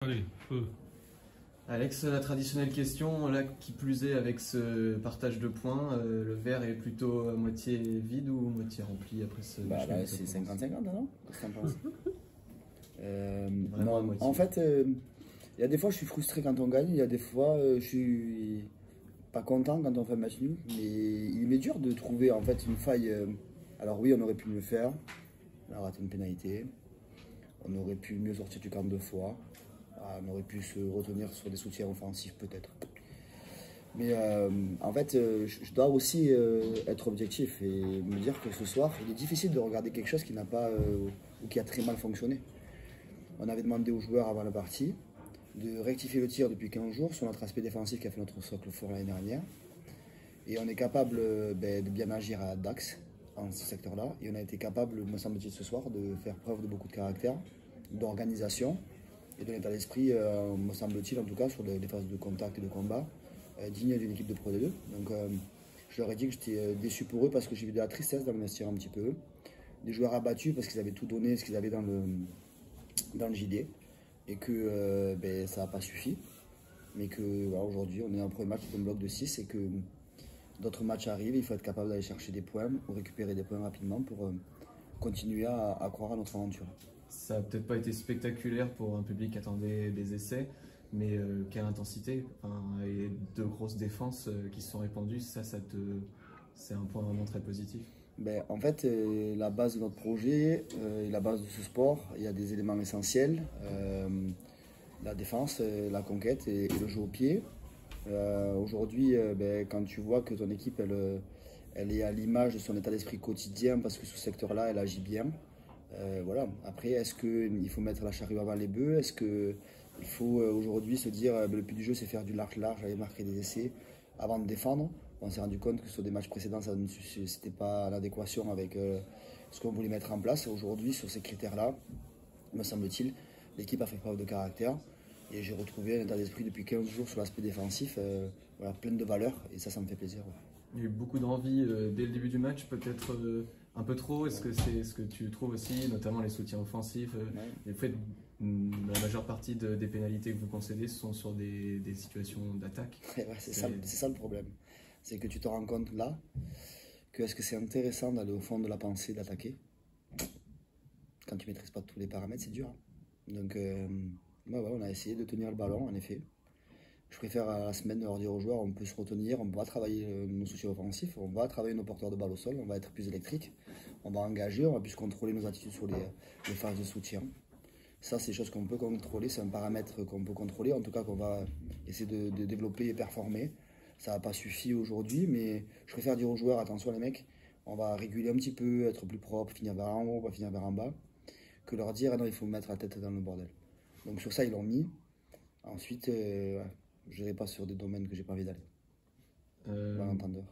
Allez, feu. Alex, la traditionnelle question, là qui plus est avec ce partage de points, le verre est plutôt à moitié vide ou moitié rempli après ce match? Là, c'est 50-50, non? Qu'est-ce que t'en penses? Vraiment à Non, moitié. en fait, il y a des fois je suis frustré quand on gagne, il y a des fois je suis pas content quand on fait un match nul, mais il m'est dur de trouver en fait une faille. Alors oui, on aurait pu mieux faire, on a raté une pénalité, on aurait pu mieux sortir du camp 2 fois, on aurait pu se retenir sur des soutiens offensifs peut-être. Mais en fait, je dois aussi être objectif et me dire que ce soir, il est difficile de regarder quelque chose qui n'a pas ou qui a très mal fonctionné. On avait demandé aux joueurs avant la partie de rectifier le tir depuis 15 jours sur notre aspect défensif qui a fait notre socle fort l'année dernière. Et on est capable de bien agir à Dax en ce secteur-là. Et on a été capable, me semble-t-il, ce soir, de faire preuve de beaucoup de caractère, d'organisation et d'un état d'esprit, me semble-t-il, en tout cas, sur les phases de contact et de combat, digne d'une équipe de Pro D2. Donc je leur ai dit que j'étais déçu pour eux parce que j'ai vu de la tristesse dans le vestiaire un petit peu. Des joueurs abattus parce qu'ils avaient tout donné, ce qu'ils avaient dans le JD. Et que ça n'a pas suffi. Mais que voilà, aujourd'hui, on est en premier match d'un bloc de 6 et que d'autres matchs arrivent. Il faut être capable d'aller chercher des points ou récupérer des points rapidement pour continuer à croire à notre aventure. Ça n'a peut-être pas été spectaculaire pour un public qui attendait des essais, mais quelle intensité, et de grosses défenses qui se sont répandues, c'est un point vraiment très positif. En fait, la base de notre projet et la base de ce sport, il y a des éléments essentiels. La défense, la conquête et le jeu au pied. Aujourd'hui, quand tu vois que ton équipe elle est à l'image de son état d'esprit quotidien parce que ce secteur-là, elle agit bien. Voilà. Après, est-ce qu'il faut mettre la charrue avant les bœufs? Est-ce qu'il faut aujourd'hui se dire le but du jeu, c'est faire du large, aller marquer des essais avant de défendre? On s'est rendu compte que sur des matchs précédents, ça n'était pas en adéquation avec ce qu'on voulait mettre en place. Aujourd'hui, sur ces critères-là, me semble-t-il, l'équipe a fait preuve de caractère. Et j'ai retrouvé un état d'esprit depuis 15 jours sur l'aspect défensif, voilà, plein de valeurs. Et ça me fait plaisir. Ouais. Il y a eu beaucoup d'envie dès le début du match, peut-être un peu trop. Est-ce que c'est ce que tu trouves aussi, notamment les soutiens offensifs? Les faits, la majeure partie des pénalités que vous concédez sont sur des situations d'attaque. Ouais, c'est ça le problème. C'est que tu te rends compte là que est-ce que c'est intéressant d'aller au fond de la pensée, d'attaquer. Quand tu ne maîtrises pas tous les paramètres, c'est dur. Donc, on a essayé de tenir le ballon, en effet. Je préfère à la semaine leur dire aux joueurs, on peut se retenir, on va travailler nos soutiens offensifs, on va travailler nos porteurs de balle au sol, on va être plus électrique, on va engager, on va plus contrôler nos attitudes sur les phases de soutien. Ça, c'est des choses qu'on peut contrôler, c'est un paramètre qu'on peut contrôler, en tout cas qu'on va essayer de développer et performer. Ça n'a pas suffi aujourd'hui, mais je préfère dire aux joueurs, attention les mecs, on va réguler un petit peu, être plus propre, finir vers en haut, pas finir vers en bas, que leur dire, non, il faut mettre la tête dans le bordel. Donc sur ça, ils l'ont mis. Ensuite, je n'irai pas sur des domaines que j'ai pas envie d'aller. Bon entendeur.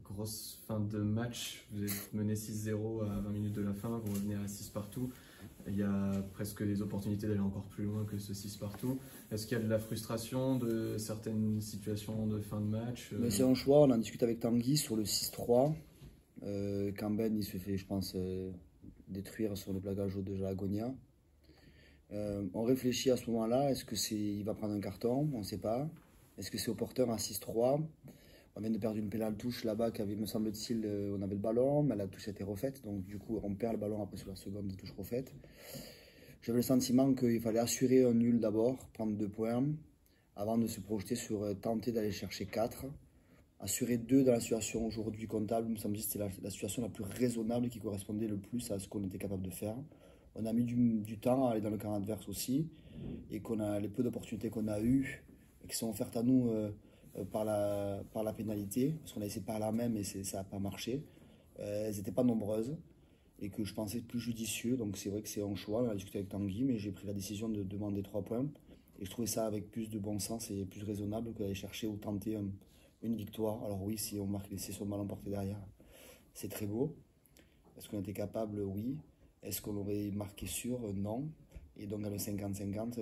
Grosse fin de match, vous êtes mené 6-0 à 20 minutes de la fin, vous revenez à 6 partout. Il y a presque des opportunités d'aller encore plus loin que ce 6 partout. Est-ce qu'il y a de la frustration de certaines situations de fin de match? C'est un choix, on en discute avec Tanguy sur le 6-3. Quand Ben il se fait, je pense, détruire sur le plaquage de Jalagonia. On réfléchit à ce moment-là, est-ce qu'il va prendre un carton? On ne sait pas. Est-ce que c'est opportun à 6-3? On vient de perdre une pénale touche là-bas qui avait, me semble-t-il, on avait le ballon, mais la touche a été refaite. Donc du coup, on perd le ballon après sur la seconde touche refaite. J'avais le sentiment qu'il fallait assurer un nul d'abord, prendre 2 points, avant de se projeter sur tenter d'aller chercher 4. Assurer 2 dans la situation aujourd'hui comptable, me semble-t-il, c'était la situation la plus raisonnable qui correspondait le plus à ce qu'on était capable de faire. On a mis du temps à aller dans le camp adverse aussi, et qu'on a les peu d'opportunités qu'on a eues, qui sont offertes à nous par la pénalité, parce qu'on a essayé par la même, mais ça n'a pas marché. Elles n'étaient pas nombreuses, et que je pensais plus judicieux, donc c'est vrai que c'est un choix. On a discuté avec Tanguy, mais j'ai pris la décision de demander 3 points, et je trouvais ça avec plus de bon sens et plus raisonnable que d'aller chercher ou tenter une victoire. Alors oui, si on marque l'essai sur le ballon porté derrière, c'est très beau. Est-ce qu'on était capable? Oui. Est-ce qu'on aurait marqué sûr? Non. Et donc dans le 50-50,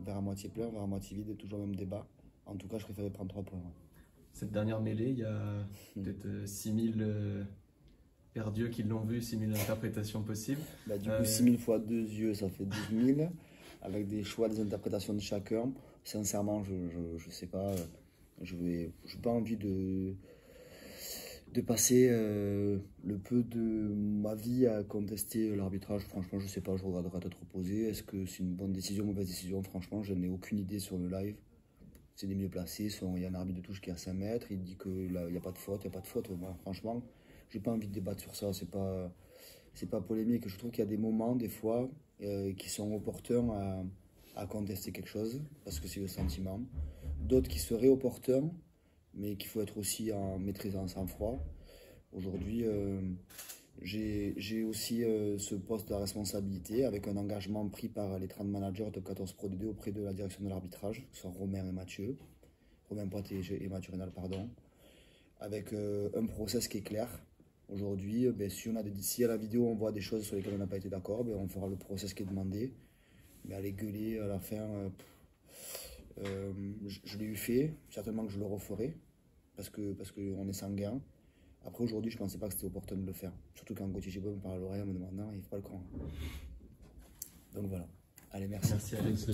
vers à moitié plein, vers à moitié vide, toujours le même débat. En tout cas, je préférais prendre 3 points. Ouais. Cette dernière mêlée, il y a peut-être 6000 perdus qui l'ont vu, 6000 interprétations possibles. Du coup, 6000 fois 2 yeux, ça fait 12 000. avec des choix, des interprétations de chacun. Sincèrement, je sais pas. Je n'ai pas envie de passer le peu de ma vie à contester l'arbitrage. Franchement, je sais pas, je regarderai à tête reposée. Est-ce que c'est une bonne décision, mauvaise décision? Franchement, je n'ai aucune idée sur le live. C'est des mieux placés. Il y a un arbitre de touche qui est à 5 mètres. Il dit qu'il n'y a pas de faute, il n'y a pas de faute. Moi, franchement, j'ai pas envie de débattre sur ça. C'est pas polémique. Je trouve qu'il y a des moments, des fois, qui sont opportuns à contester quelque chose, parce que c'est le sentiment. D'autres qui seraient opportuns, mais qu'il faut être aussi en maîtrisant le sang-froid. Aujourd'hui, j'ai aussi ce poste de responsabilité avec un engagement pris par les 30 managers de 14 Pro D2 auprès de la direction de l'arbitrage, qui sont Romain Poitier et Mathieu Rénal, pardon, avec un process qui est clair. Aujourd'hui, si à la vidéo on voit des choses sur lesquelles on n'a pas été d'accord, on fera le process qui est demandé. Mais aller gueuler à la fin, je l'ai eu fait, certainement que je le referai, parce qu'on est sanguin. Après, aujourd'hui, je ne pensais pas que c'était opportun de le faire. Surtout quand Gauthier Gibaud me parle à l'oreille en me demandant, il ne faut pas le croire. Donc voilà. Allez, merci. Merci Alex.